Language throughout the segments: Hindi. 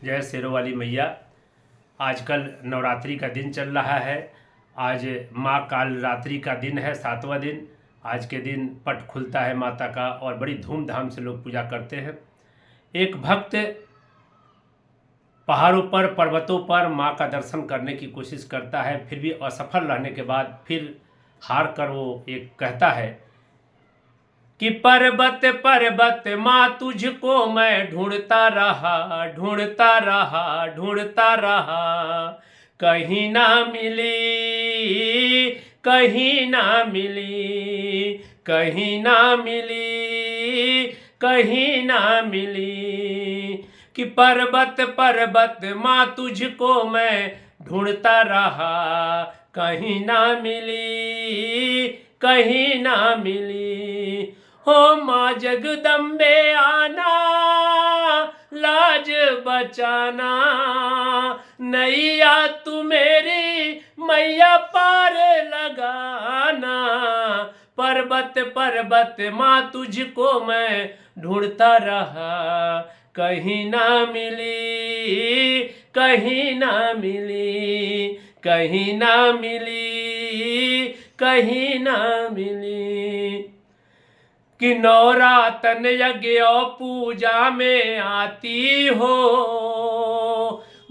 जय शेरों वाली मैया। आजकल नवरात्रि का दिन चल रहा है। आज माँ काल रात्रि का दिन है, 7वां दिन। आज के दिन पट खुलता है माता का और बड़ी धूमधाम से लोग पूजा करते हैं। एक भक्त पहाड़ों पर, पर्वतों पर माँ का दर्शन करने की कोशिश करता है, फिर भी असफल रहने के बाद फिर हार कर वो एक कहता है कि पर्वत पर्वत माँ तुझको मैं ढूंढता रहा, ढूंढता रहा, ढूंढता रहा, कहीं ना मिली, कहीं ना मिली, कहीं ना मिली, कहीं ना मिली। कि पर्वत पर्वत माँ तुझको मैं ढूंढता रहा, कहीं ना मिली, कहीं ना मिली। हो माँ जगदम्बे आना, लाज बचाना, नैया तू मेरी मैया पार लगाना। पर्वत पर्वत माँ तुझको मैं ढूंढता रहा, कहीं ना मिली, कहीं ना मिली, कहीं ना मिली, कहीं ना मिली। कि नवरातन यज्ञ पूजा में आती हो,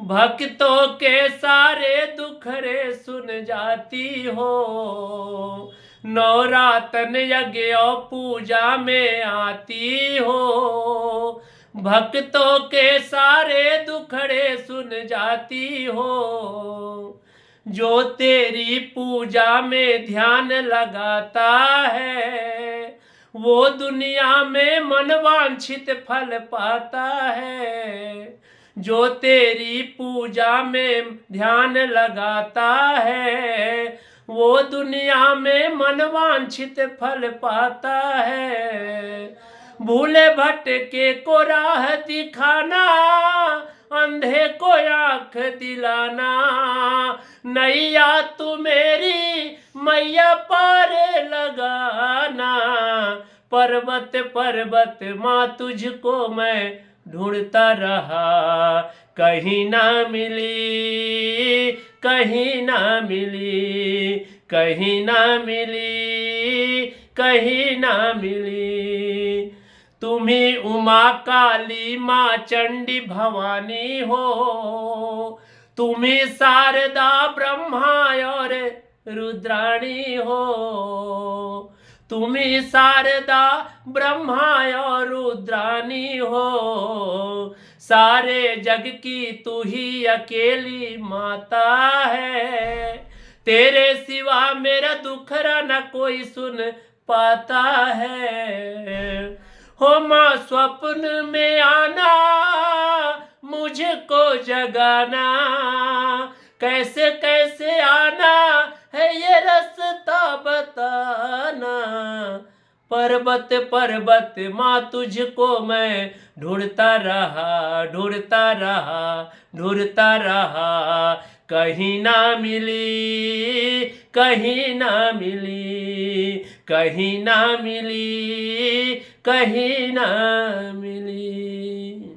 भक्तों के सारे दुखड़े सुन जाती हो। नवरातन यज्ञ पूजा में आती हो, भक्तों के सारे दुखड़े सुन जाती हो। जो तेरी पूजा में ध्यान लगाता है, वो दुनिया में मनवांछित फल पाता है। जो तेरी पूजा में ध्यान लगाता है, वो दुनिया में मनवांछित फल पाता है। भूले भटके को राह दिखाना, अंधे को आंख दिलाना, नैया तू मेरी मैया पार लगाना। पर्वत पर्वत माँ तुझको मैं ढूंढता रहा, कहीं ना मिली, कहीं ना मिली, कहीं ना मिली, कहीं ना मिली। तुम्ही उमा काली माँ चंडी भवानी हो, तुम्ही शारदा ब्रह्मा और रुद्राणी हो। तुम्ही शारदा ब्रह्मा और रुद्राणी हो, सारे जग की तू ही अकेली माता है। तेरे सिवा मेरा दुखरा न कोई सुन पाता है। हो माँ स्वप्न में आना, मुझको जगाना, कैसे कैसे आना है ये रास्ता बताना। पर्वत पर्वत माँ तुझको मैं ढूंढता रहा, ढूंढता रहा, ढूंढता रहा, कहीं ना मिली, कहीं ना मिली, कहीं ना मिली, कहीं ना मिली।